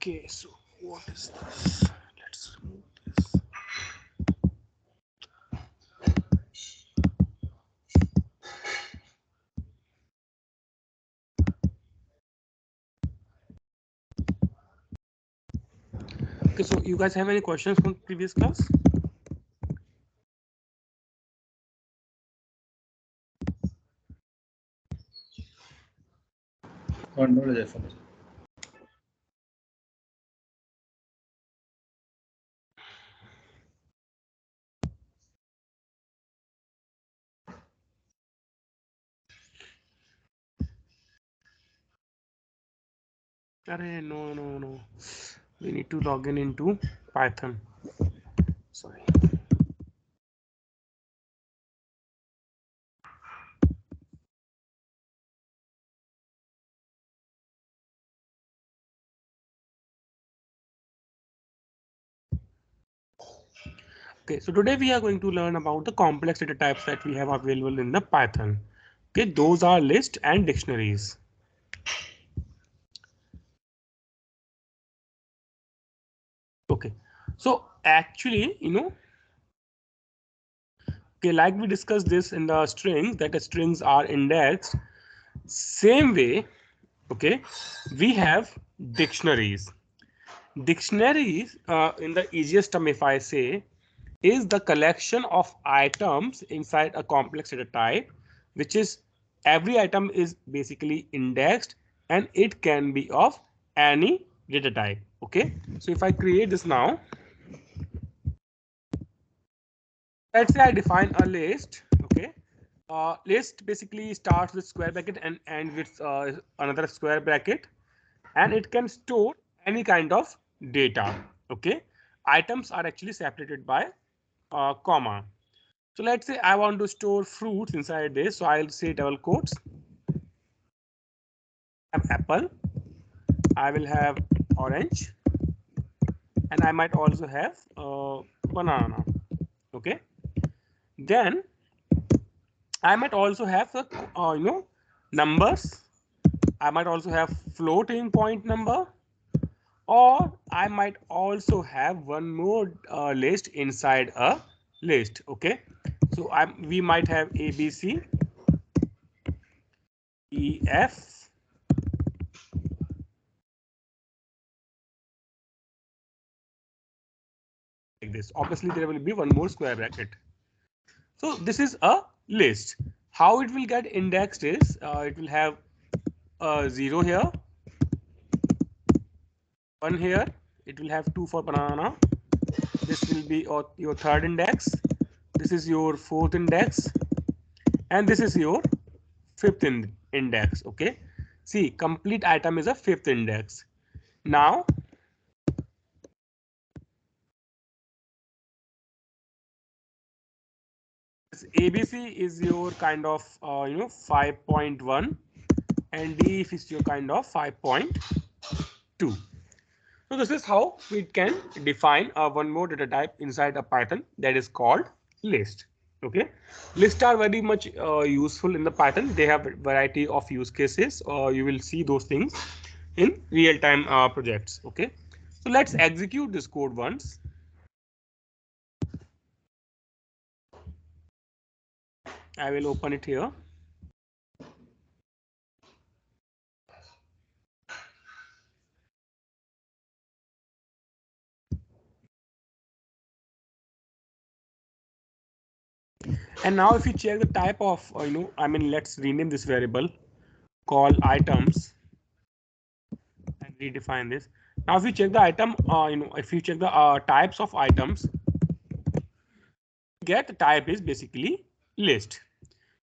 Okay, so what is this? Let's remove this. Okay, so you guys have any questions from previous class? No. We need to log in into Python. Sorry. Okay, so today we are going to learn about the complex data types that we have available in the Python. Okay, those are lists and dictionaries. Okay, so actually, okay, like we discussed this in the strings, that the strings are indexed. Same way, okay, we have dictionaries. Dictionaries, in the easiest term, if I say, is the collection of items inside a complex data type, which is every item is basically indexed and it can be of any data type. Okay, so if I create this now, let's say I define a list. Okay, list basically starts with square bracket and ends with another square bracket, and it can store any kind of data. Okay, items are actually separated by comma. So let's say I want to store fruits inside this. So I'll say double quotes. I have apple. I will have orange, and I might also have banana. Okay. Then I might also have the numbers. I might also have floating point number, or I might also have one more list inside a list. Okay. So we might have A, B, C, E, F, like this. Obviously, there will be one more square bracket. So this is a list. How it will get indexed is it will have a 0 here, 1 here. It will have 2 for banana. This will be your third index. This is your fourth index, and this is your fifth index. Okay. See, complete item is a fifth index. Now, ABC is your kind of 5.1, and D is your kind of 5.2. So this is how we can define one more data type inside a Python, that is called list. Okay, lists are very much useful in the Python. They have a variety of use cases. You will see those things in real-time projects. Okay, so let's execute this code once. I will open it here. And now if you check the type of, let's rename this variable, call items, and redefine this. Now if you check the item, if you check the types of items, get the type is basically list.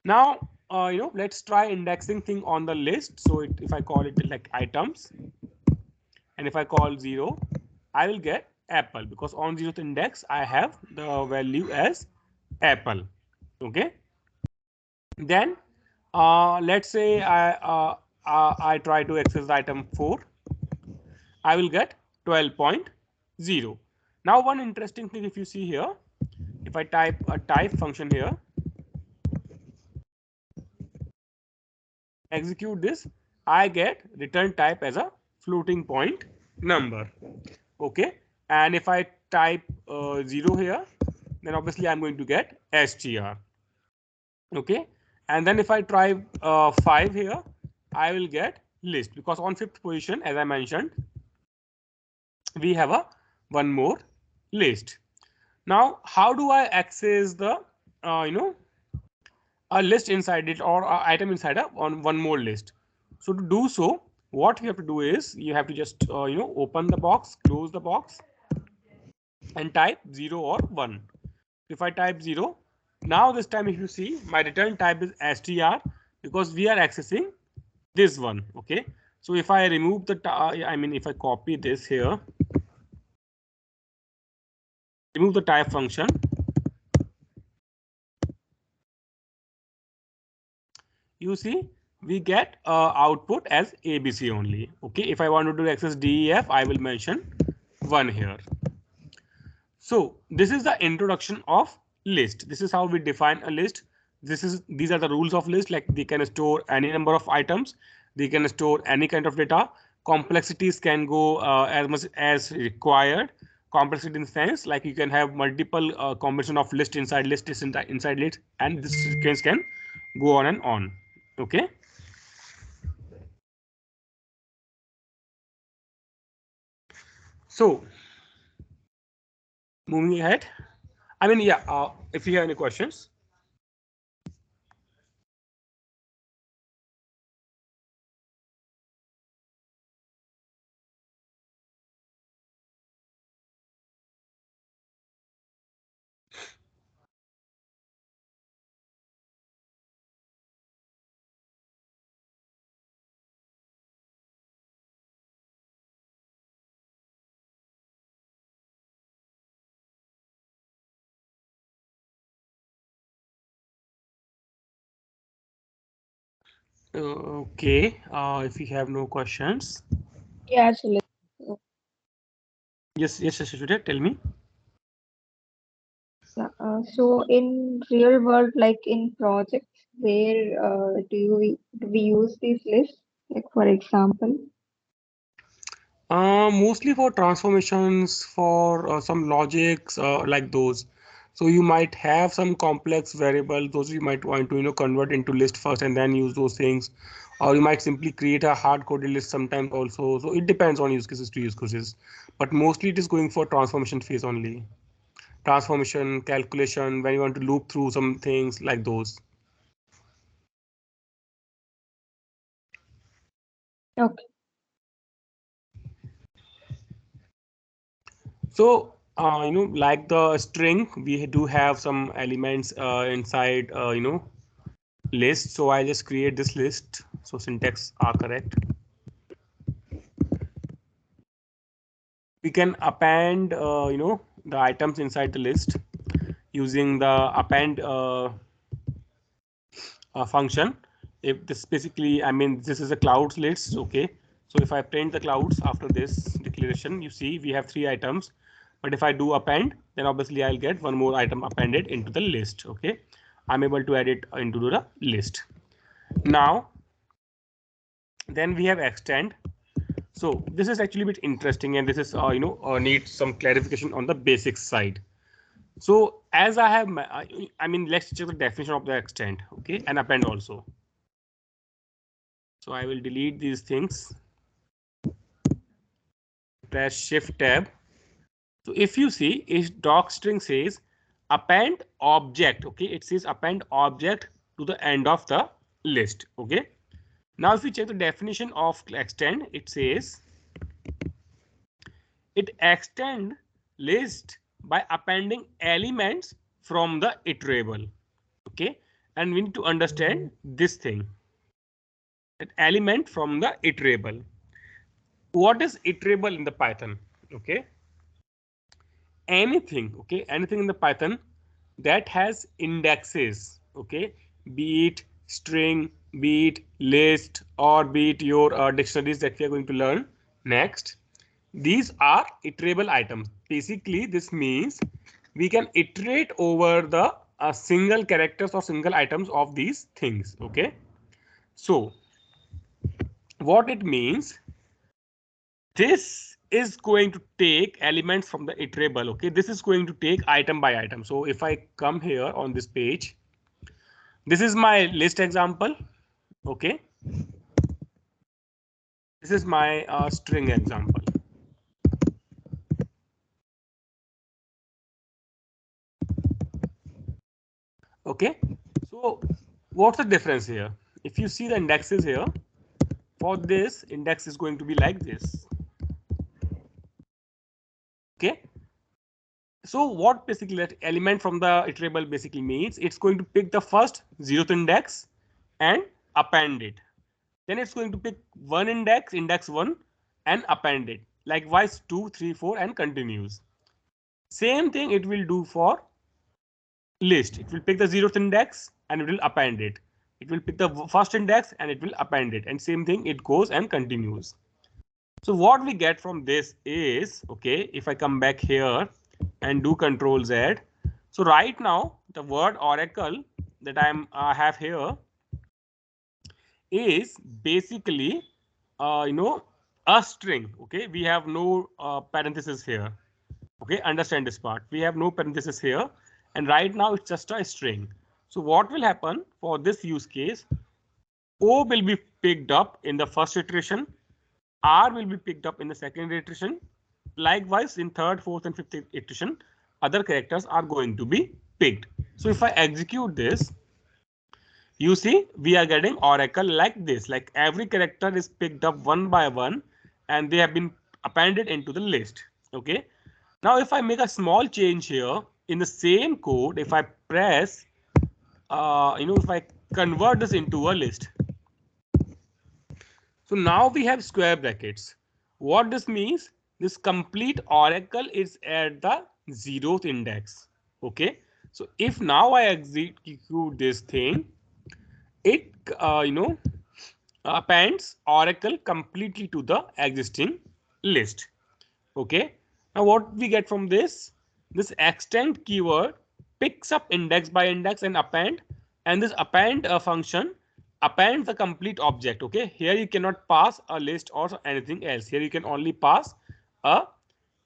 Now, let's try indexing thing on the list. So if I call it like items, and if I call 0, I will get apple, because on 0th index I have the value as apple. Okay. Then let's say I try to access the item 4. I will get 12.0. Now one interesting thing, if you see here, if I type a type function here, execute this, I get return type as a floating point number. Okay, and if I type 0 here, then obviously I'm going to get str. Okay, and then if I try 5 here, I will get list, because on 5th position, as I mentioned, we have a one more list. Now, how do I access the a list inside it, or a item inside a on one more list? So to do so, what you have to do is you have to just open the box, close the box, and type 0 or 1. If I type 0, now this time if you see, my return type is str, because we are accessing this one. Okay, so if I remove the if I copy this here, remove the type function, you see we get output as ABC only. Okay, if I want to do access DEF, I will mention 1 here. So this is the introduction of list. This is how we define a list. These are the rules of list. Like, they can store any number of items, they can store any kind of data. Complexities can go as much as required. Complexity in the sense, like, you can have multiple combination of list inside list, inside list, and this sequence can go on and on. Okay. So moving ahead, if you have any questions. Okay, if you have no questions. Yeah, absolutely. Yes, Shashuda, tell me. Yeah, so in real world, like in projects, where do we use these lists? Like for example. Mostly for transformations, for some logics, like those. So you might have some complex variable, those you might want to convert into list first and then use those things, or you might simply create a hard-coded list sometimes also. So it depends on use cases to use cases, but mostly it is going for transformation phase only. Transformation, calculation, when you want to loop through some things like those. Okay. So, like the string, we do have some elements inside, list. So I just create this list. So syntax are correct. We can append, the items inside the list using the append function. If this basically, this is a clouds list. Okay. So if I print the clouds after this declaration, you see we have 3 items. But if I do append, then obviously I'll get one more item appended into the list. Okay. I'm able to add it into the list. Now, then we have extend. So this is actually a bit interesting, and this is needs some clarification on the basics side. So as I have, let's check the definition of the extend, okay, and append also. So I will delete these things. Press Shift Tab. So if you see, if docstring says append object, okay, it says append object to the end of the list, okay. Now if you check the definition of extend, it says it extend list by appending elements from the iterable. Okay, and we need to understand this thing, that element from the iterable. What is iterable in the Python? Okay, anything in the Python that has indexes. Okay, be it string, be it list, or be it your dictionaries that we are going to learn next. These are iterable items. Basically, this means we can iterate over the single characters or single items of these things. Okay. So what it means, this is going to take elements from the iterable. Okay, this is going to take item by item. So if I come here on this page, this is my list example. Okay, this is my string example. Okay, so what's the difference here? If you see the indexes here, for this index is going to be like this. Okay, so what basically that element from the iterable basically means, it's going to pick the first 0th index and append it. Then it's going to pick one index, index 1, and append it. Likewise 2, 3, 4 and continues. Same thing it will do for list. It will pick the 0th index and it will append it. It will pick the first index and it will append it. And same thing, it goes and continues. So what we get from this is, okay, if I come back here and do Control Z. So right now the word Oracle that I have here is basically a string. Okay, we have no parenthesis here. Okay, understand this part. We have no parenthesis here, and right now it's just a string. So what will happen for this use case? O will be picked up in the first iteration. R will be picked up in the second iteration. Likewise, in third, fourth, and fifth iteration, other characters are going to be picked. So if I execute this, you see we are getting Oracle like this. Like every character is picked up one by one, and they have been appended into the list. Okay. Now, if I make a small change here in the same code, if I press, if I convert this into a list. So now we have square brackets. What this means, this complete Oracle is at the 0th index. Okay. So if now I execute this thing, it, appends Oracle completely to the existing list. Okay. Now what we get from this extend keyword picks up index by index and append, and this append function appends the complete object. Okay, here you cannot pass a list or anything else. Here you can only pass a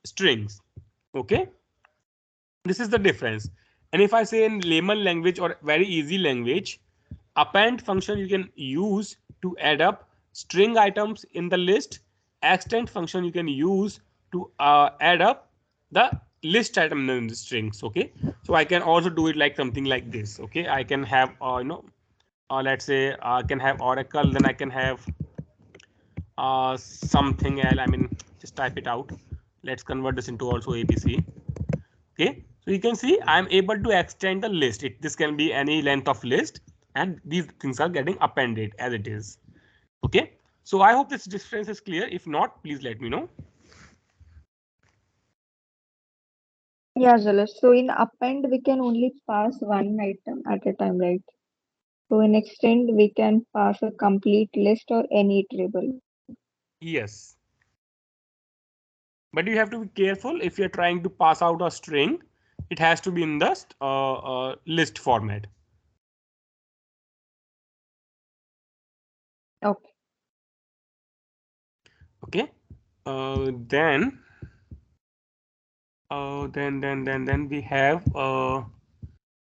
strings. Okay, this is the difference. And if I say in layman language or very easy language, append function you can use to add up string items in the list. Extend function you can use to add up the list item in the strings. Okay, so I can also do it like something like this. Okay, I can have let's say I can have Oracle, then I can have something else. I mean, just type it out. Let's convert this into also ABC. Okay, so you can see I'm able to extend the list. This can be any length of list, and these things are getting appended as it is. Okay, so I hope this difference is clear. If not, please let me know. Yeah, Jalas. So in append, we can only pass one item at a time, right? So in extend, we can pass a complete list or any iterable. Yes, but you have to be careful. If you're trying to pass out a string, it has to be in the list format. Okay. Okay, then we have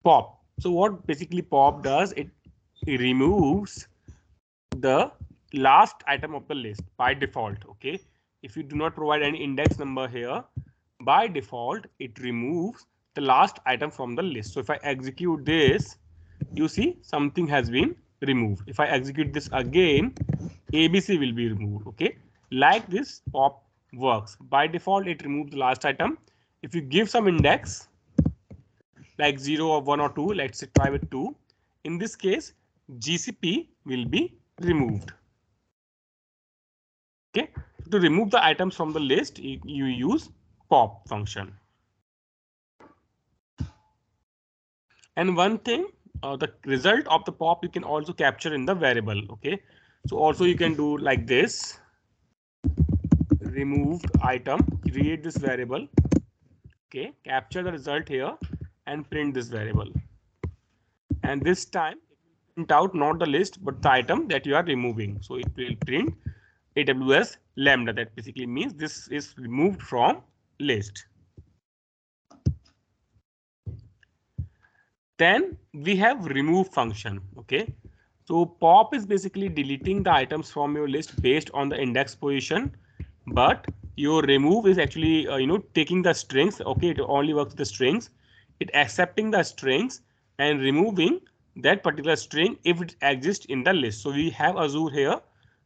pop. So what basically pop does, it removes the last item of the list by default. Okay, if you do not provide any index number here, by default it removes the last item from the list. So if I execute this, you see something has been removed. If I execute this again, ABC will be removed. Okay, like this pop works. By default it removes the last item. If you give some index like 0 or 1 or 2, let's say try with 2. In this case, GCP will be removed. Okay, to remove the items from the list, you use pop function. And one thing, the result of the pop you can also capture in the variable. Okay, so also you can do like this: removed item, create this variable. Okay, capture the result here and print this variable. And this time, print out not the list but the item that you are removing. So it will print AWS Lambda. That basically means this is removed from list. Then we have remove function. Okay, so pop is basically deleting the items from your list based on the index position, but your remove is actually taking the strings. Okay, it only works with the strings. It accepting the strings and removing that particular string if it exists in the list. So we have Azure here.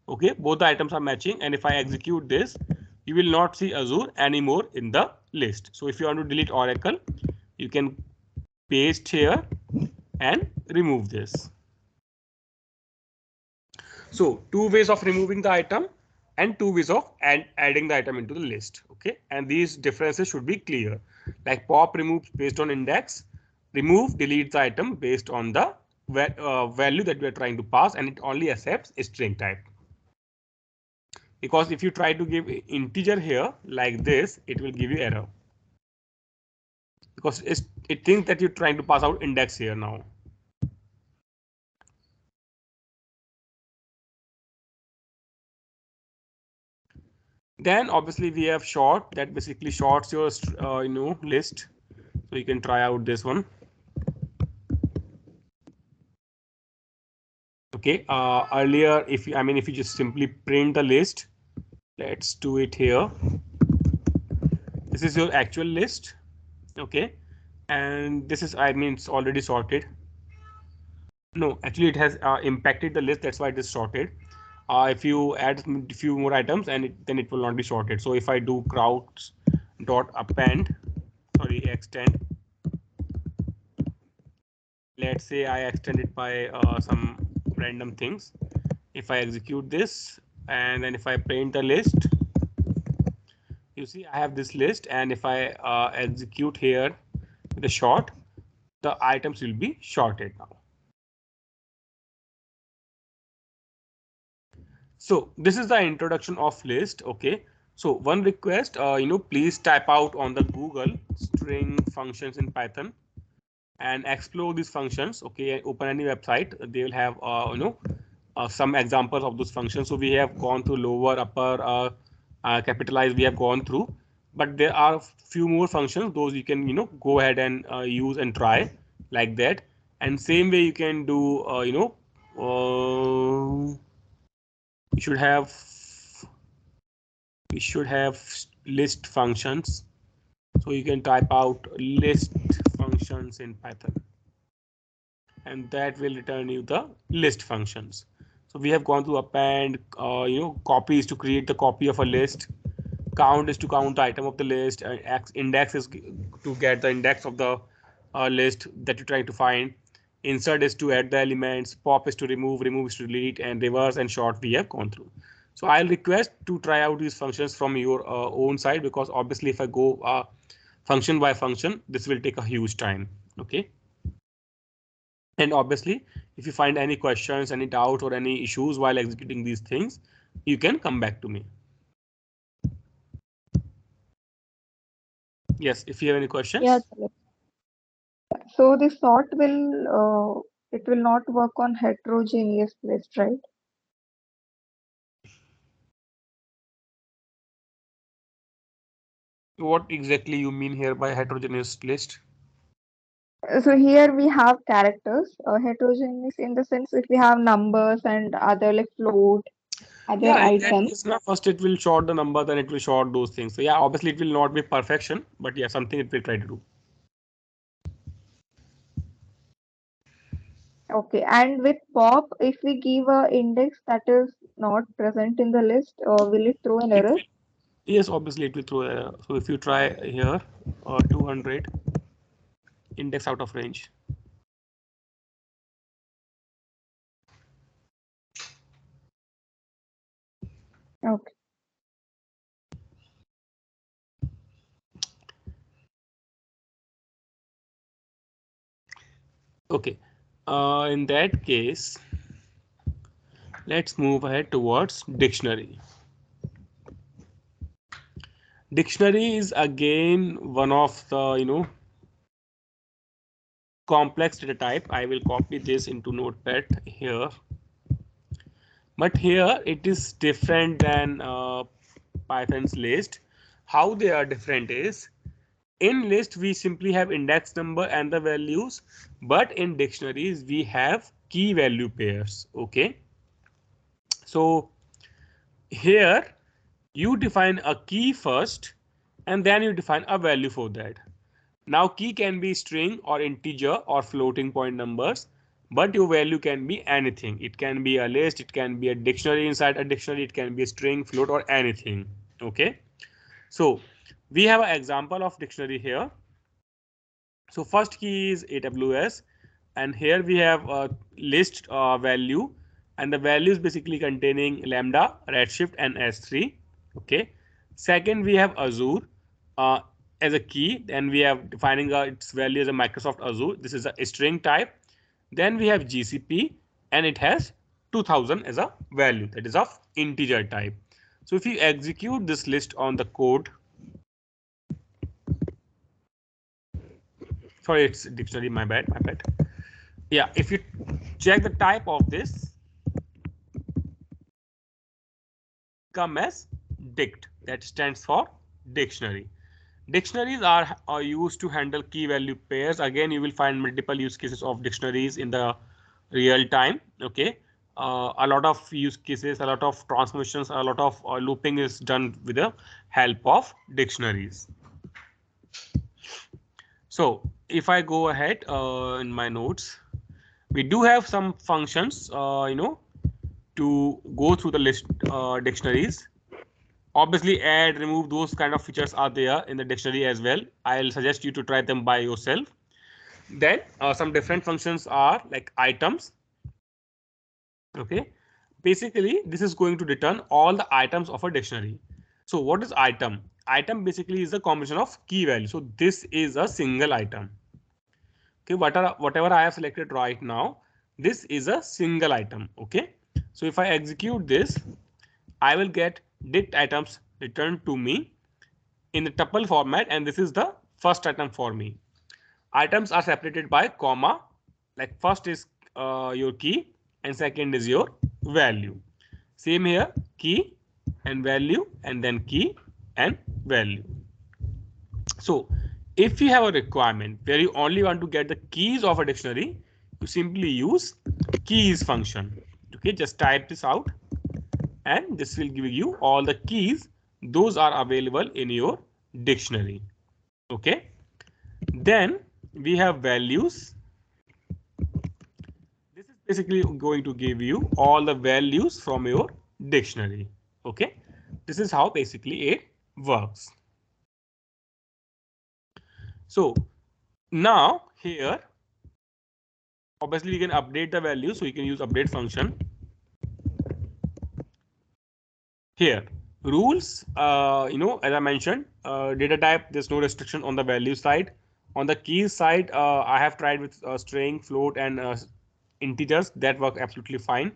Okay, both the items are matching, and if I execute this, you will not see Azure anymore in the list. So if you want to delete Oracle, you can paste here and remove this. So two ways of removing the item and two ways of adding the item into the list. Okay, and these differences should be clear. Like pop removes based on index, remove deletes the item based on the value that we are trying to pass, and it only accepts a string type. Because if you try to give integer here like this, it will give you error. Because it thinks that you're trying to pass out index here now. Then obviously we have short that basically shorts your list. So you can try out this one. Okay, earlier if you just simply print the list, let's do it here. This is your actual list. Okay, and this is it's already sorted. No, actually it has impacted the list, that's why it is sorted. If you add a few more items and then it will not be sorted. So if I do crowds dot append, sorry, extend, let's say I extend it by some random things. If I execute this and then if I print the list, you see I have this list, and if I execute here with a short, the items will be sorted now. So this is the introduction of list. Okay, so one request, please type out on the Google string functions in Python and explore these functions. Okay, open any website, they will have some examples of those functions. So we have gone through lower, upper, capitalize, we have gone through, but there are few more functions. Those you can go ahead and use and try like that. And same way you can do we should have list functions. So you can type out list functions in Python, and that will return you the list functions. So we have gone through append, copy is to create the copy of a list, count is to count the item of the list, index is to get the index of the list that you're trying to find, insert is to add the elements, pop is to remove, remove is to delete, and reverse and short we have gone through. So I'll request to try out these functions from your own side, because obviously if I go function by function, this will take a huge time. Okay. And obviously, if you find any questions, any doubts or any issues while executing these things, you can come back to me. Yes, if you have any questions. Yeah. So the sort will it will not work on heterogeneous list, right? What exactly you mean here by heterogeneous list? So here we have characters, heterogeneous in the sense if we have numbers and other like float, other Yeah, in that items. case, now first it will short the number, then it will short those things. So yeah, obviously it will not be perfection, but yeah, something it will try to do. Okay, and with pop, if we give a index that is not present in the list, will it throw an It error? will, yes, obviously it will throw error. So if you try here, 200 index out of range. Okay. Okay, in that case, let's move ahead towards dictionary. Dictionary is again one of the complex data type. I will copy this into notepad here. But here it is different than Python's list. How they are different is, in list we simply have index number and the values, but in dictionaries we have key value pairs. Okay, so here you define a key first and then you define a value for that. Now key can be string or integer or floating point numbers, but your value can be anything. It can be a list, it can be a dictionary inside a dictionary, it can be a string, float, or anything. Okay, so we have an example of dictionary here. So first key is AWS, and here we have a list value, and the value is basically containing Lambda, Redshift, and S3. Okay. Second, we have Azure uh, as a key. Then we have defining its value as a Microsoft Azure. This is a string type. Then we have GCP, and it has 2000 as a value, that is of integer type. So if you execute this list on the code, sorry, it's dictionary, my bad. Yeah, if you check the type of this, come as dict, that stands for dictionary. Dictionaries are used to handle key value pairs. Again, you will find multiple use cases of dictionaries in the real time. Okay, a lot of use cases, a lot of transformations, a lot of looping is done with the help of dictionaries. So if I go ahead in my notes, we do have some functions, to go through the list dictionaries. Obviously, add, remove, those kind of features are there in the dictionary as well. I'll suggest you to try them by yourself. Then some different functions are like items. Okay, basically this is going to return all the items of a dictionary. So what is item? Item basically is a combination of key value. So this is a single item. Okay, whatever I have selected right now, this is a single item. Okay, so if I execute this, I will get dict items returned to me in the tuple format, and this is the first item for me. Items are separated by comma, like first is your key and second is your value. Same here, key and value, and then key and value. So if you have a requirement where you only want to get the keys of a dictionary, you simply use keys function. Okay, just type this out and this will give you all the keys. Those are available in your dictionary. Okay, then we have values. This is basically going to give you all the values from your dictionary. Okay, this is how basically it works. So now here, obviously you can update the value, so you can use update function. Here rules, as I mentioned, data type, there's no restriction on the value side. On the keys side, I have tried with string, float, and integers. That works absolutely fine.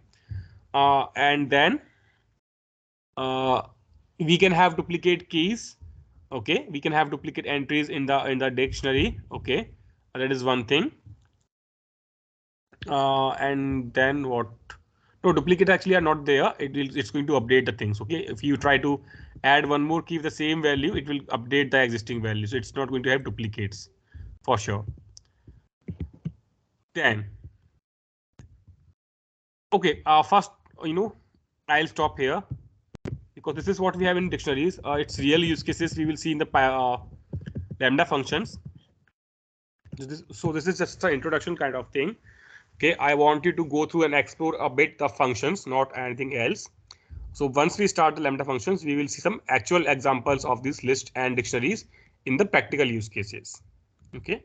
And then we can have duplicate keys. Okay, we can have duplicate entries in the dictionary. Okay, that is one thing. And then what? No, duplicate actually are not there. It's going to update the things. Okay, if you try to add one more key with the same value, it will update the existing value. So it's not going to have duplicates for sure. Then okay, first, I'll stop here because this is what we have in dictionaries. It's real use cases we will see in the Lambda functions. So this is just an introduction kind of thing. Okay, I want you to go through and explore a bit the functions, not anything else. So once we start the Lambda functions, we will see some actual examples of these lists and dictionaries in the practical use cases. Okay,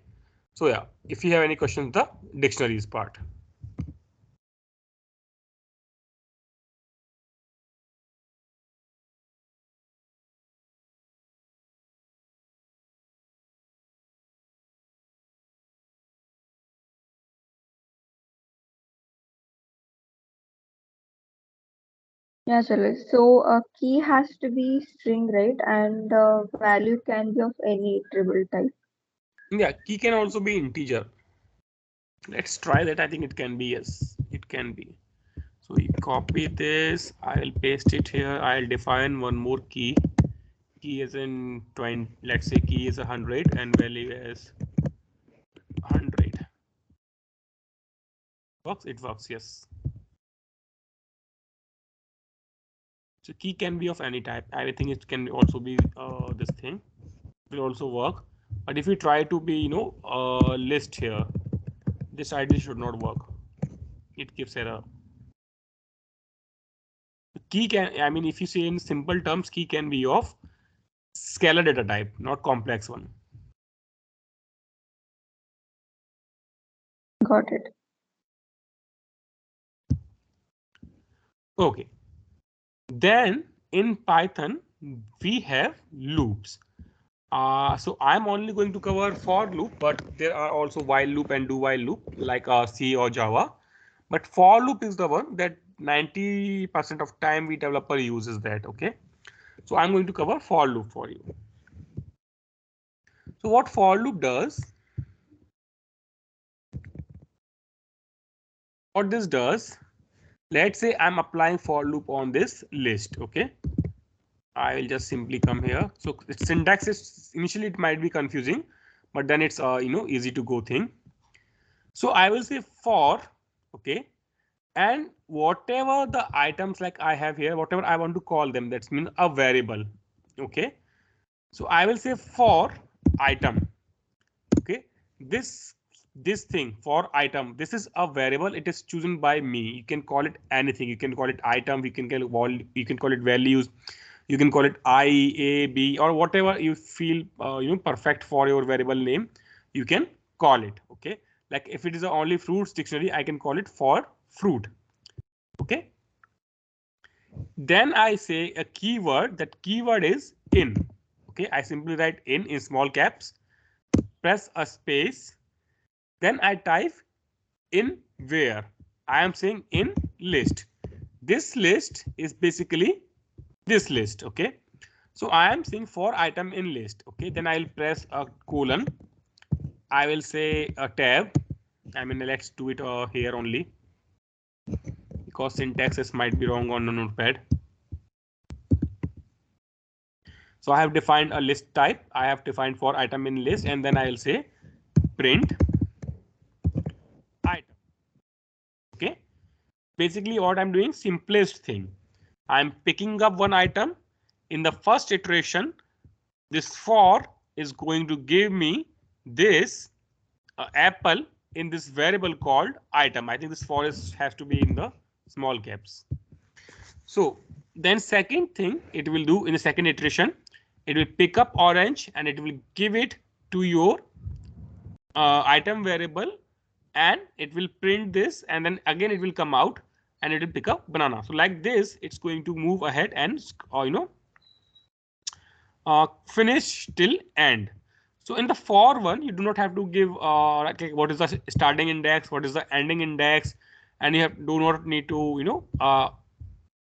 so yeah, if you have any questions, the dictionaries part. Yeah, Jalil. So a key has to be string, right? And the value can be of any iterable type. Yeah, key can also be integer. Let's try that. I think it can be, yes, it can be. So we copy this, I'll paste it here. I'll define one more key. Key is in 20, let's say key is 100 and value is 100. Works? It works, yes. So key can be of any type. I think it can also be this thing. It will also work. But if you try to be, list here, this ID should not work. It gives error. Key can, I mean, if you say in simple terms, key can be of scalar data type, not complex one. Got it. Okay. Then in Python, we have loops. So I'm only going to cover for loop, but there are also while loop and do while loop like C or Java. But for loop is the one that 90% of time we developer uses that. Okay. So I'm going to cover for loop for you. So what for loop does, what this does, let's say I'm applying for loop on this list. Okay. I will just simply come here. So its syntax is initially it might be confusing, but then it's easy to go thing. So I will say for, okay, and whatever the items like I have here, whatever I want to call them, that's mean a variable. Okay. So I will say for item. Okay. This thing for item, this is a variable. It is chosen by me. You can call it anything. You can call it item. You can call it values. You can call it I, A, B, or whatever you feel perfect for your variable name. You can call it. Okay. Like if it is a only fruits dictionary, I can call it for fruit. Okay. Then I say a keyword. That keyword is in. Okay. I simply write in small caps. Press a space. Then I type in where. I am saying in list. This list is basically this list. Okay. So I am saying for item in list. Okay. Then I'll press a colon. I will say a tab. I mean, let's do it here only because syntaxes might be wrong on the notepad. So I have defined a list type. I have defined for item in list, and then I'll say print item. Okay. Basically what I'm doing, simplest thing. I'm picking up one item. In the first iteration, this for is going to give me this apple in this variable called item. I think this for has to be in the small caps. So then second thing it will do in the second iteration, it will pick up orange and it will give it to your item variable, and it will print this, and then again it will come out and it will pick up banana. So like this, it's going to move ahead and finish till end. So in the for one, you do not have to give like what is the starting index, what is the ending index, and you do not need to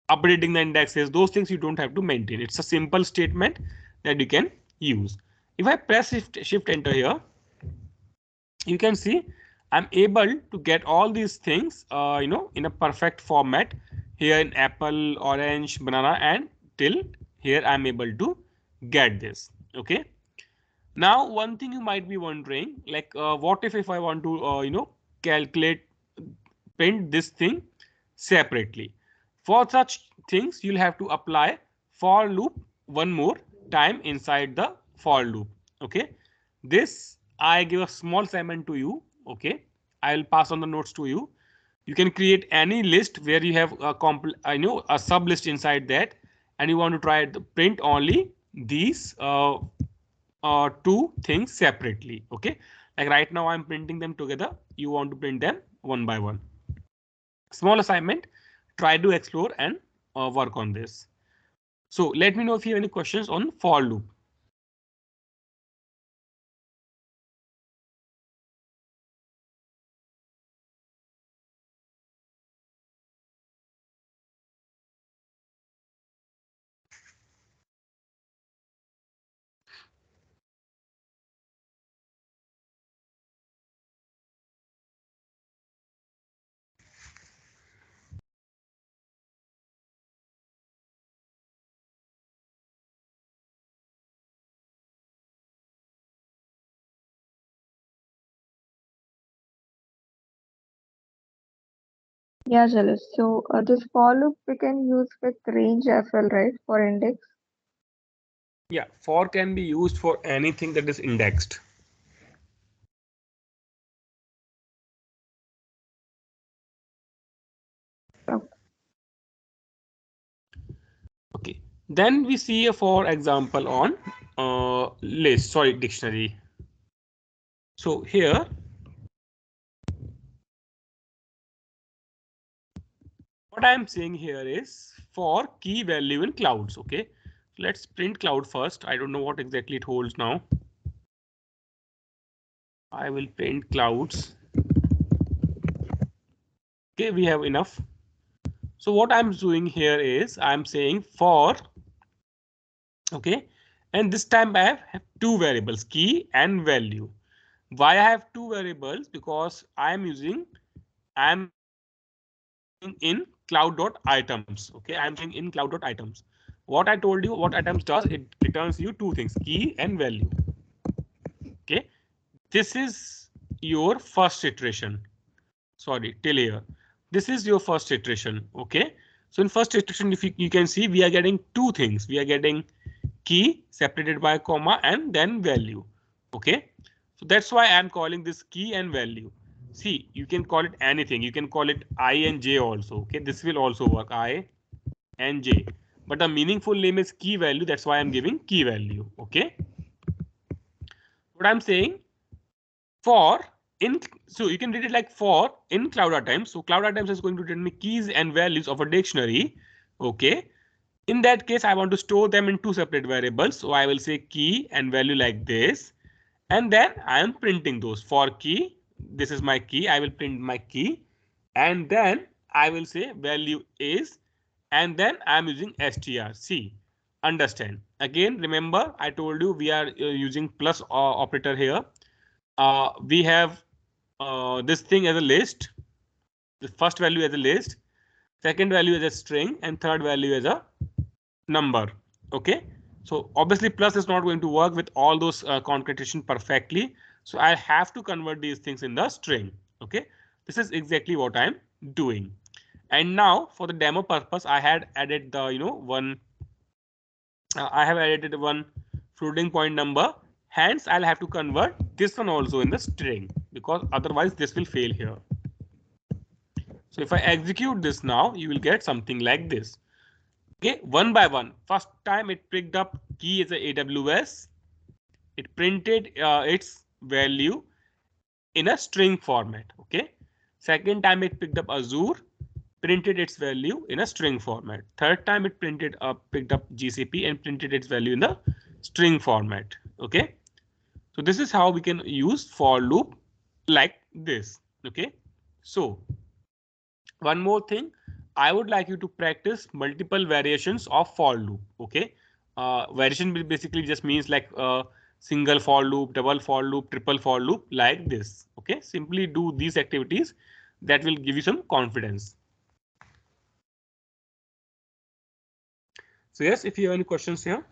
updating the indexes. Those things you don't have to maintain. It's a simple statement that you can use. If I press shift enter here, you can see I'm able to get all these things in a perfect format here in apple, orange, banana, and till here I'm able to get this. Okay. Now one thing you might be wondering, like what if I want to calculate, print this thing separately. For such things you'll have to apply for loop one more time inside the for loop. Okay. This I give a small assignment to you. Okay. I'll pass on the notes to you. You can create any list where you have a sub list inside that, and you want to try to print only these two things separately. Okay. Like right now I'm printing them together. You want to print them one by one. Small assignment, try to explore and work on this. So let me know if you have any questions on for loop. Yeah, Jalis. So this for loop we can use with range as well, right? For index. Yeah, for can be used for anything that is indexed. Okay. Okay. Then we see a for example on list, sorry, dictionary. So here, what I'm saying here is for key value in clouds. Okay. So let's print cloud first. I don't know what exactly it holds now. I will print clouds. Okay, we have enough. So what I'm doing here is I'm saying for, okay, and this time I have two variables, key and value. Why I have two variables? Because I'm in cloud.items. Okay, I'm saying in cloud.items. What I told you, what items does, it returns you two things, key and value. Okay, this is your first iteration. Sorry, till here. This is your first iteration. Okay, so in first iteration, if you can see, we are getting two things. We are getting key separated by a comma and then value. Okay, so that's why I'm calling this key and value. See, you can call it anything. You can call it I and J also. Okay, this will also work, I and J. But the meaningful name is key value. That's why I'm giving key value. Okay, what I'm saying, for in, so you can read it like for in cloud items. So cloud items is going to return me keys and values of a dictionary. Okay, in that case, I want to store them in two separate variables. So I will say key and value like this. And then I am printing those. For key, this is my key. I will print my key. And then I will say value is, and then I am using strc. Understand? Again, remember I told you we are using plus operator here. We have this thing as a list. The first value as a list, second value as a string, and third value as a number. Okay, so obviously plus is not going to work with all those concatenation perfectly, so I have to convert these things in the string. Okay, this is exactly what I'm doing. And now for the demo purpose, I had added the one, I have added one floating point number, hence I'll have to convert this one also in the string, because otherwise this will fail here. So if I execute this now, you will get something like this. Okay, one by one. First time it picked up key as a AWS. It printed its value in a string format. Okay. Second time it picked up Azure, printed its value in a string format. Third time it picked up GCP and printed its value in the string format. Okay. So this is how we can use for loop like this. Okay. So one more thing, I would like you to practice multiple variations of for loop. Okay, variation basically just means like single for loop, double for loop, triple for loop, like this. Okay, simply do these activities, that will give you some confidence. So yes, if you have any questions here.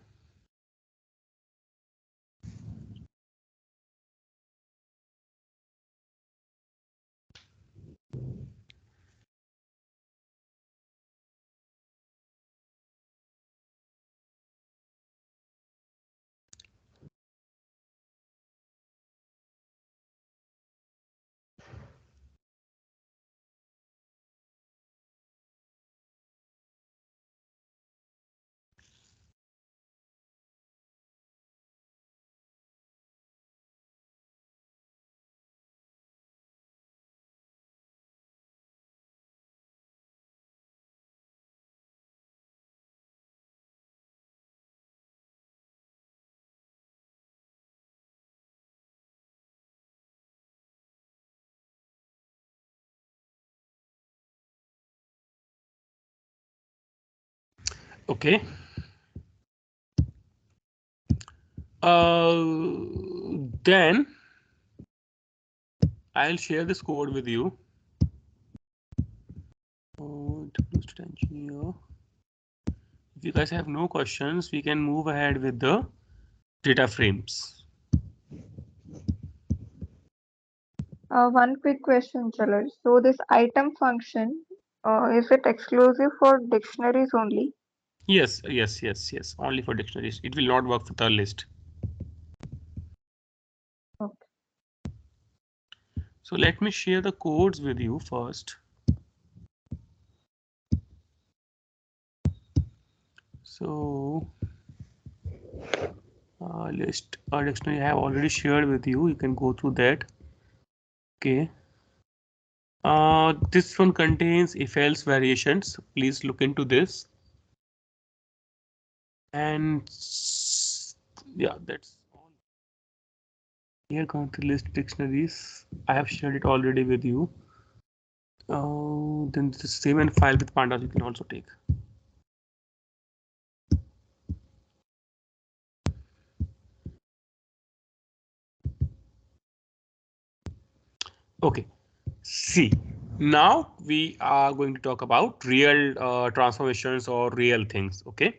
Okay. Then I'll share this code with you. Engineer. If you guys have no questions, we can move ahead with the data frames. One quick question, Chalaj. So this item function, Is it exclusive for dictionaries only? Yes, yes, yes, yes. Only for dictionaries. It will not work for the list. Okay. So let me share the codes with you first. So list dictionary I have already shared with you. You can go through that. Okay. This one contains if else variations. Please look into this. And yeah, that's all. Here country list dictionaries. I have shared it already with you. Then the same and file with pandas you can also take. Okay. See, now we are going to talk about real transformations or real things. Okay.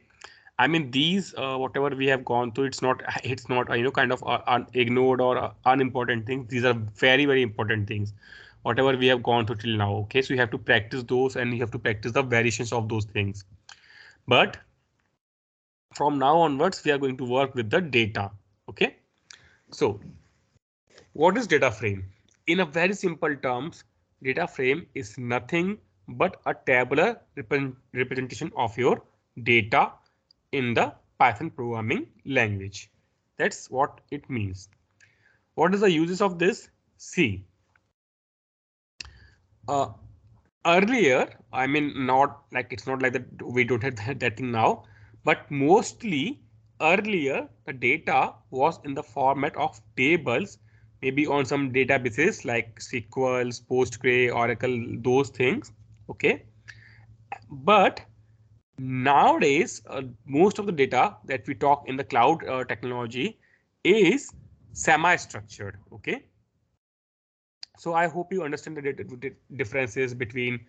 I mean these whatever we have gone through, it's not kind of ignored or unimportant things. These are very very important things. Whatever we have gone through till now. Okay, so you have to practice those and you have to practice the variations of those things. But from now onwards, we are going to work with the data. Okay, so what is data frame? In a very simple terms, data frame is nothing but a tabular representation of your data in the Python programming language. That's what it means. What is the uses of this? See, uh, earlier, I mean, not like it's not like that we don't have that thing now, but mostly earlier the data was in the format of tables, maybe on some databases like SQL, Postgre, Oracle, those things. Okay, but nowadays most of the data that we talk in the cloud technology is semi-structured. Okay, so I hope you understand the differences between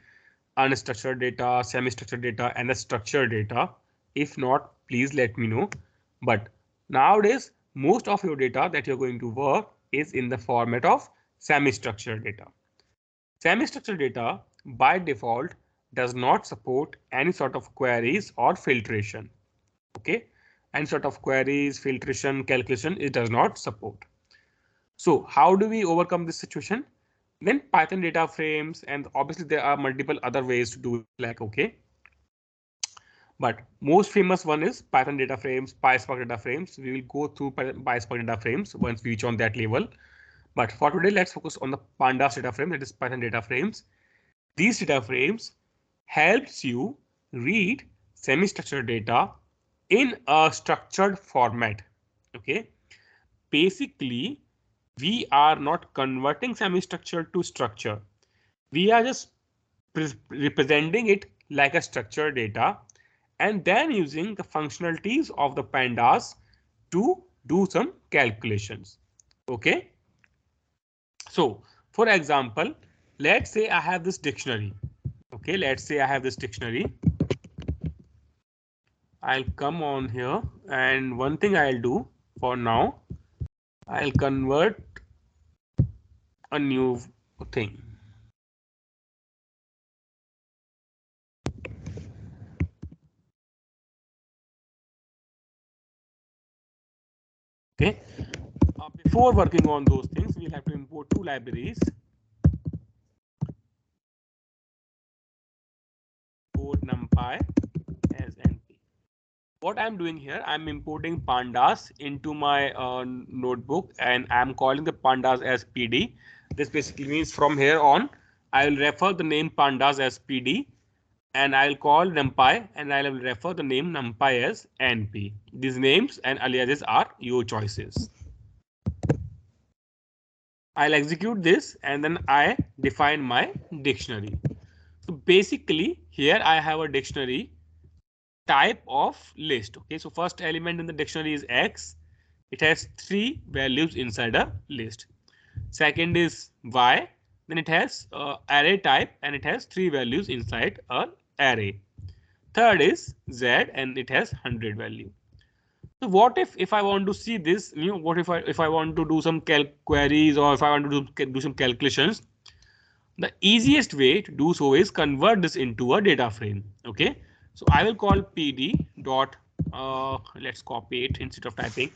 unstructured data, semi-structured data, and the structured data. If not, please let me know. But nowadays, most of your data that you're going to work is in the format of semi-structured data. Semi-structured data by default does not support any sort of queries or filtration. Okay, any sort of queries, filtration, calculation, it does not support. So how do we overcome this situation? Then Python data frames, and obviously there are multiple other ways to do it, like okay. But most famous one is Python data frames, PySpark data frames. We will go through PySpark data frames once we reach on that level. But for today, let's focus on the Pandas data frame, that is Python data frames. These data frames helps you read semi-structured data in a structured format. Okay, basically we are not converting semi-structure to structure. We are just representing it like a structured data and then using the functionalities of the pandas to do some calculations. Okay, so for example, let's say I have this dictionary. Okay, let's say I have this dictionary. I'll come on here, and one thing I'll do for now, I'll convert a new thing. Okay, before working on those things, we'll have to import two libraries. Import numpy as np. What I'm doing here, I'm importing pandas into my notebook, and I'm calling the pandas as pd. This basically means from here on, I will refer the name pandas as pd, and I'll call numpy and I will refer the name numpy as np. These names and aliases are your choices. I'll execute this and then I define my dictionary. So basically here I have a dictionary type of list. Okay, so first element in the dictionary is X. It has 3 values inside a list. Second is Y. Then it has array type and it has 3 values inside an array. Third is Z and it has 100 value. So what if I want to see this, what if I want to do some queries, or if I want to do some calculations, The easiest way to do so is convert this into a data frame. Okay, so I will call pd dot, let's copy it instead of typing.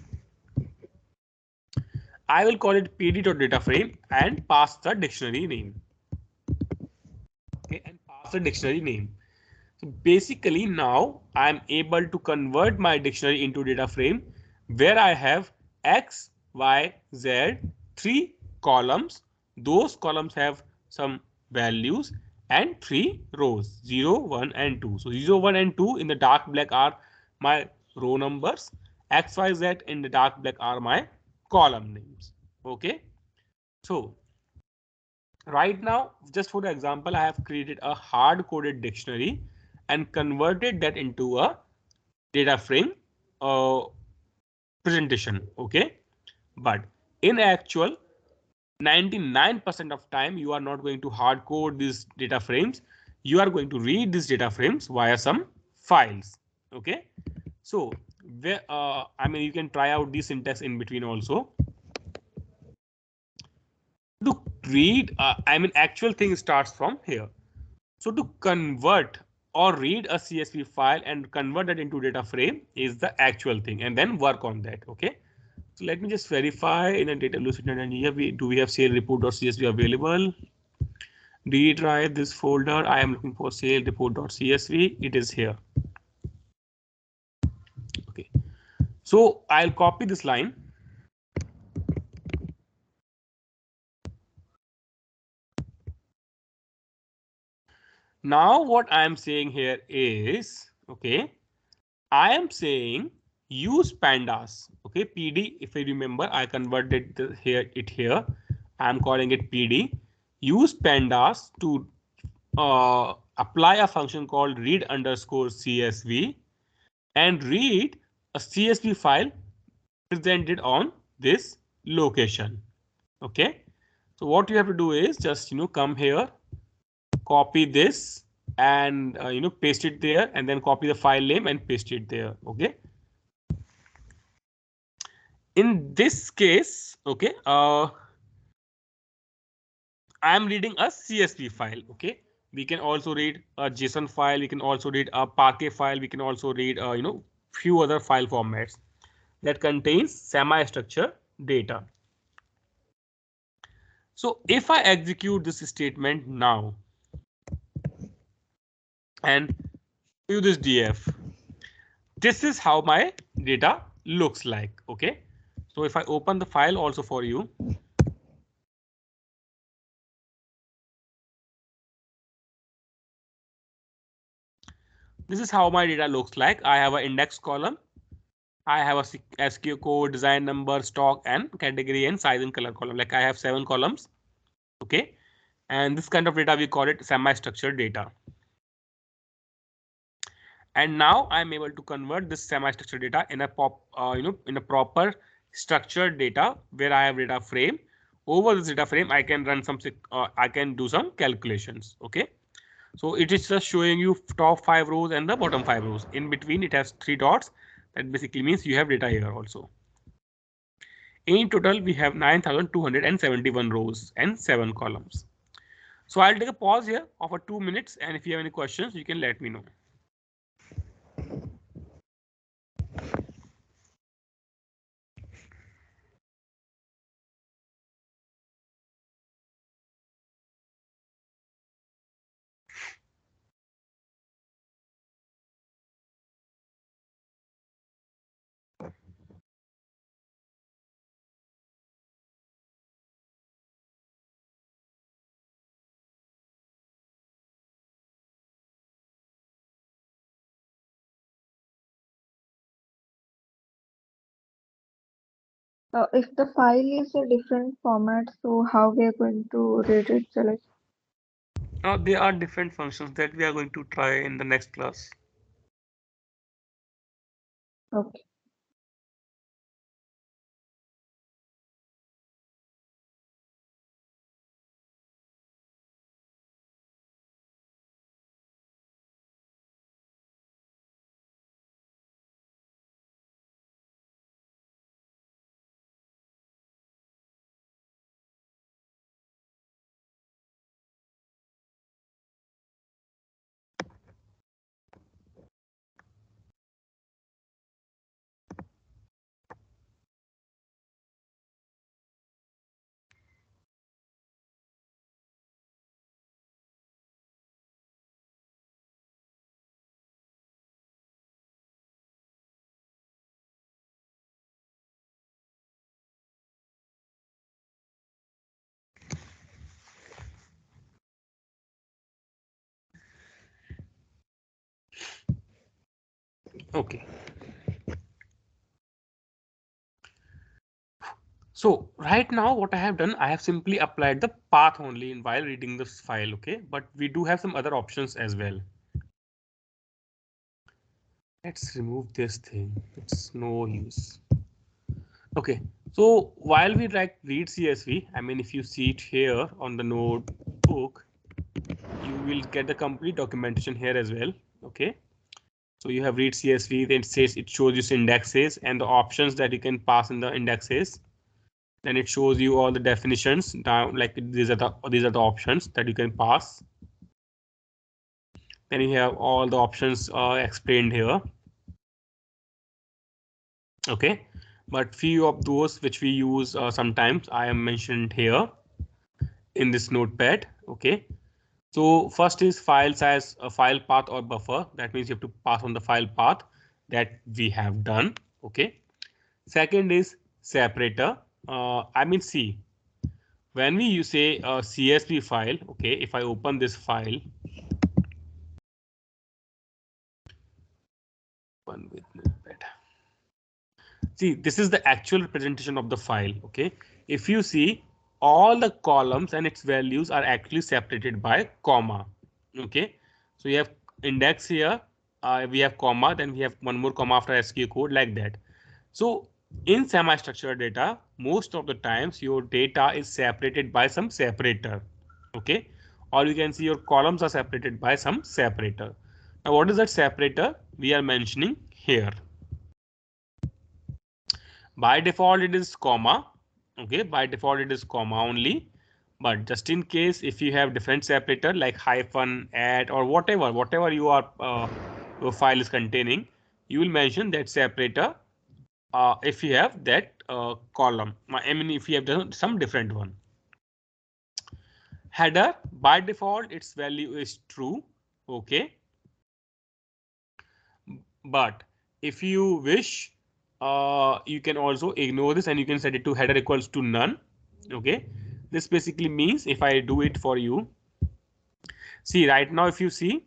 I will call it pd dot data frame and pass the dictionary name. Okay, and pass the dictionary name. So basically now I'm able to convert my dictionary into data frame where I have X, Y, Z, 3 columns. Those columns have some values and 3 rows, 0, 1 and 2. So 0, 1 and 2 in the dark black are my row numbers. X, Y, Z in the dark black are my column names. Okay. So right now, just for the example, I have created a hard coded dictionary and converted that into a data frame presentation. Okay, but in actual 99% of time you are not going to hard code these data frames. You are going to read these data frames via some files. Okay, so where I mean, you can try out the syntax in between also. To read, I mean, actual thing starts from here. So to convert or read a CSV file and convert that into data frame is the actual thing, and then work on that. Okay. So let me just verify in a AWS and here do we have sale report.csv available? Retry this folder. I am looking for sale report.csv. It is here. Okay. So I'll copy this line. Now what I am saying here is, okay, I am saying use pandas. Okay, PD, if I remember, I converted here. I am calling it PD. Use pandas to apply a function called read underscore CSV and read a CSV file presented on this location. Okay, so what you have to do is just come here, copy this and paste it there, and then copy the file name and paste it there. Okay, in this case, okay, I am reading a CSV file. Okay, we can also read a JSON file, we can also read a Parquet file, we can also read few other file formats that contains semi-structured data. So if I execute this statement now and view this df, this is how my data looks like. Okay, so if I open the file also for you, this is how my data looks like. I have an index column, I have a SKU code, design number, stock, and category and size and color column. Like I have 7 columns. Okay, and this kind of data we call it semi-structured data. And now I'm able to convert this semi-structured data in a in a proper structured data where I have data frame. Over this data frame, I can run I can do some calculations. Okay, so it is just showing you top 5 rows and the bottom 5 rows. In between, it has 3 dots. That basically means you have data here also. In total, we have 9,271 rows and 7 columns. So I'll take a pause here of 2 minutes, and if you have any questions, you can let me know. If the file is a different format, so how we are going to read it, Jalaj? Now there are different functions that we are going to try in the next class. Okay. Okay. So right now what I have done, I have simply applied the path only in while reading this file. Okay, but we do have some other options as well. Let's remove this thing. It's no use. Okay, so while we read CSV, I mean, if you see it here on the notebook, you will get the complete documentation here as well. Okay, so you have read CSV, then it shows you indexes and the options that you can pass in the indexes. Then it shows you all the definitions down, like these are the options that you can pass. Then you have all the options explained here. Okay, but few of those which we use sometimes I am mentioned here in this notepad. Okay, so first is file size, a file path or buffer. That means you have to pass on the file path that we have done. Okay, second is separator. I mean, see, when we say a CSV file, okay, if I open this file, one with notepad. See, this is the actual representation of the file. Okay, if you see, all the columns and its values are actually separated by comma. Okay, so you have index here, we have comma, then we have one more comma after SQ code, like that. So in semi-structured data, most of the times your data is separated by some separator. Okay, or you can see your columns are separated by some separator. Now what is that separator we are mentioning here? By default it is comma. Okay, by default it is comma only, but just in case if you have different separator like hyphen, at, or whatever you are your file is containing, you will mention that separator if you have that column. I mean, if you have done some different one. Header, by default its value is true. Okay, but if you wish, you can also ignore this and you can set it to header equals to none. Okay, this basically means if I do it for you, see right now, if you see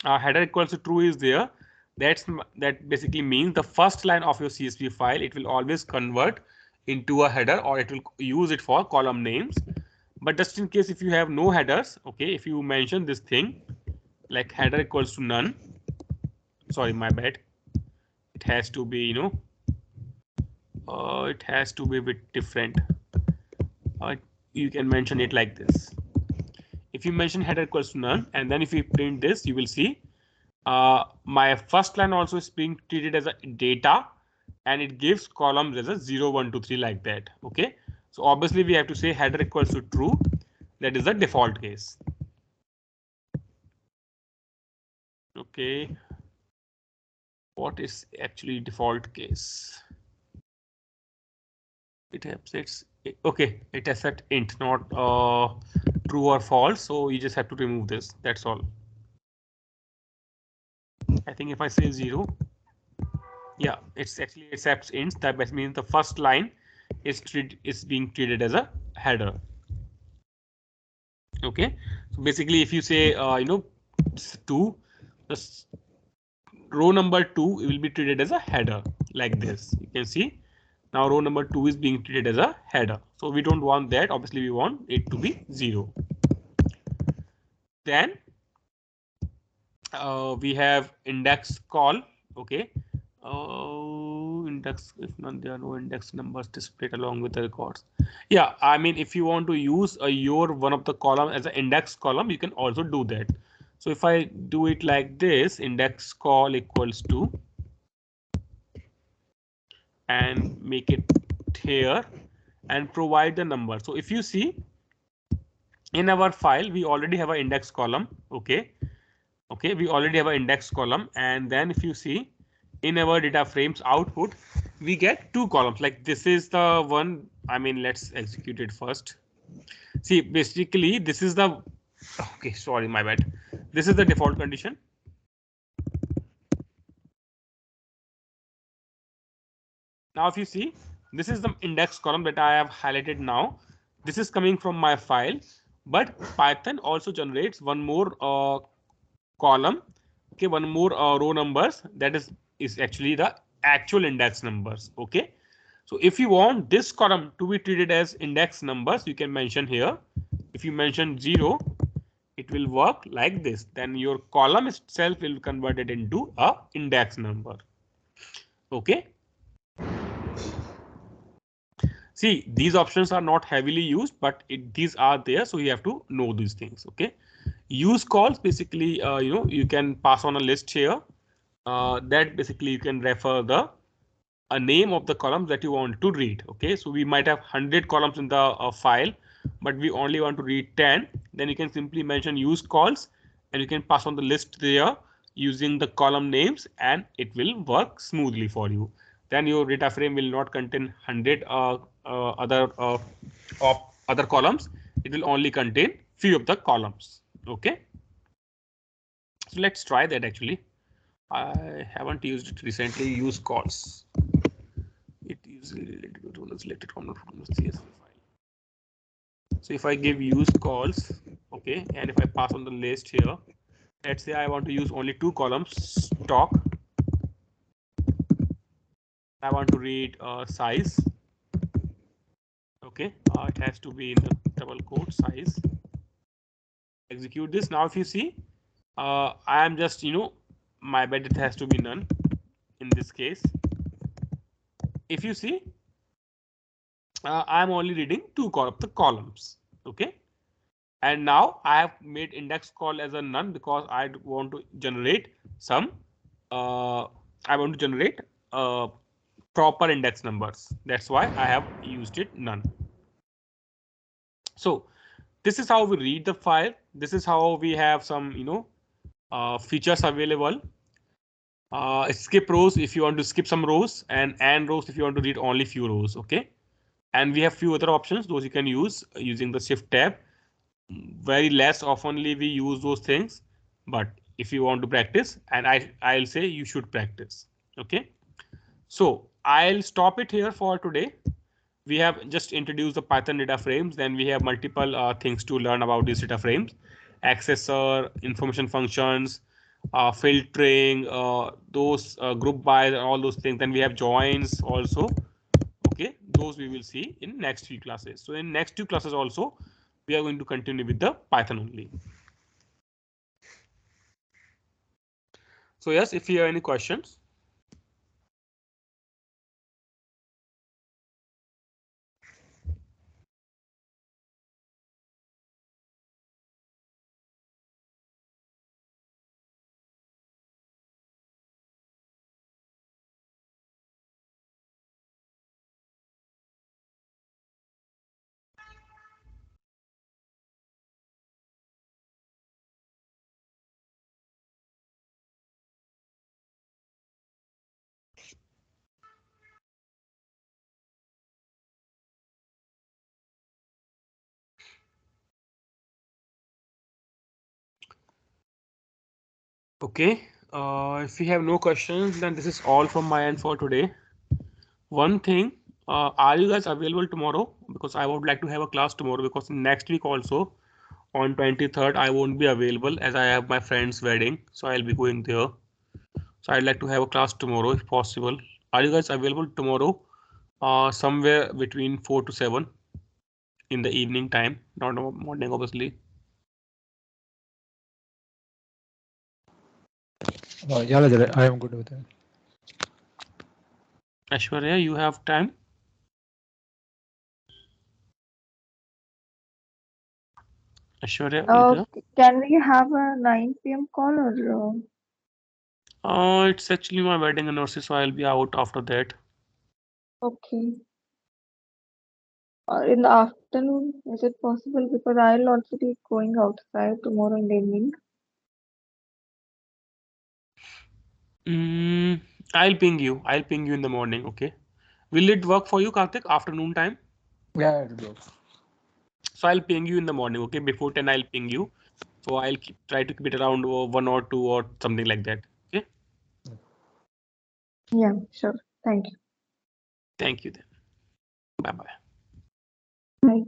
header equals to true is there, that basically means the first line of your CSV file, it will always convert into a header or it will use it for column names. But just in case if you have no headers, okay, if you mention this thing like header equals to none, sorry, my bad, it has to be, it has to be a bit different. You can mention it like this. If you mention header equals to none, and then if you print this, you will see my first line also is being treated as a data, and it gives columns as a 0, 1, 2, 3 like that. Okay, so obviously we have to say header equals to true. That is the default case. Okay, what is actually default case? It has okay, it has set int, not true or false, so you just have to remove this. That's all. I think if I say 0, yeah, it's actually accepts ints. That means the first line is being treated as a header. Okay, so basically if you say 2, the row number 2 will be treated as a header like this. You can see now row number 2 is being treated as a header. So we don't want that. Obviously we want it to be 0. Then we have index call. Okay, index, if not there are no index numbers displayed along with the records. Yeah, I mean, if you want to use your one of the column as an index column, you can also do that. So if I do it like this, index call equals to, and make it here and provide the number. So if you see in our file, we already have an index column. Okay, we already have an index column, and then if you see in our data frames output, we get 2 columns. Like this is the one. I mean, let's execute it first. See, basically this is the, okay, sorry, my bad. This is the default condition. Now if you see, this is the index column that I have highlighted now. This is coming from my file, but Python also generates one more column Okay, one more row numbers, that is actually the actual index numbers. Okay, so if you want this column to be treated as index numbers, you can mention here. If you mention 0, it will work like this. Then your column itself will convert it into a index number. Okay. See, these options are not heavily used, but these are there, so you have to know these things. Okay. Use calls, basically, you can pass on a list here. That basically you can refer the a name of the columns that you want to read. Okay, so we might have 100 columns in the file, but we only want to read 10. Then you can simply mention use calls, and you can pass on the list there using the column names, and it will work smoothly for you. Then your data frame will not contain 100 other columns. It will only contain few of the columns. Okay, so let's try that. Actually, I haven't used it recently. Use calls. It is related to the selected from the CSV file. So if I give use calls, okay, and if I pass on the list here, let's say I want to use only 2 columns, stock. I want to read size. Okay, it has to be in the double quote size. Execute this. Now if you see, I am just, my bed, it has to be none in this case. If you see, I'm only reading 2 of the columns. Okay, and now I have made index call as a none because I want to generate some. I want to generate proper index numbers. That's why I have used it none. So this is how we read the file. This is how we have some features available. Skip rows if you want to skip some rows, and rows if you want to read only few rows. Okay, and we have few other options. Those you can use using the shift tab. Very less oftenly we use those things, but if you want to practice, and I'll say you should practice. Okay, so I'll stop it here for today. We have just introduced the Python data frames. Then we have multiple things to learn about these data frames: accessor, information functions, filtering, those group by, all those things. Then we have joins also. Okay, those we will see in next few classes. So in next 2 classes also, we are going to continue with the Python only. So yes, if you have any questions. Okay, if you have no questions, then this is all from my end for today. One thing, are you guys available tomorrow? Because I would like to have a class tomorrow, because next week also on 23rd I won't be available as I have my friend's wedding, so I'll be going there. So I'd like to have a class tomorrow if possible. Are you guys available tomorrow? Somewhere between 4 to 7 in the evening time, not morning, obviously. Yeah, I am good with that. Aishwarya, you have time? Aishwarya, can we have a 9 p.m. call or? it's actually my wedding anniversary, so I'll be out after that. Okay. In the afternoon, is it possible? Because I'll also be going outside tomorrow in the evening. I'll ping you. I'll ping you in the morning. Okay. Will it work for you, Karthik? Afternoon time? Yeah, it will. So I'll ping you in the morning. Okay. Before 10, I'll ping you. So I'll try to keep it around 1 or 2 or something like that. Okay. Yeah, sure. Thank you. Thank you then. Bye bye. Bye.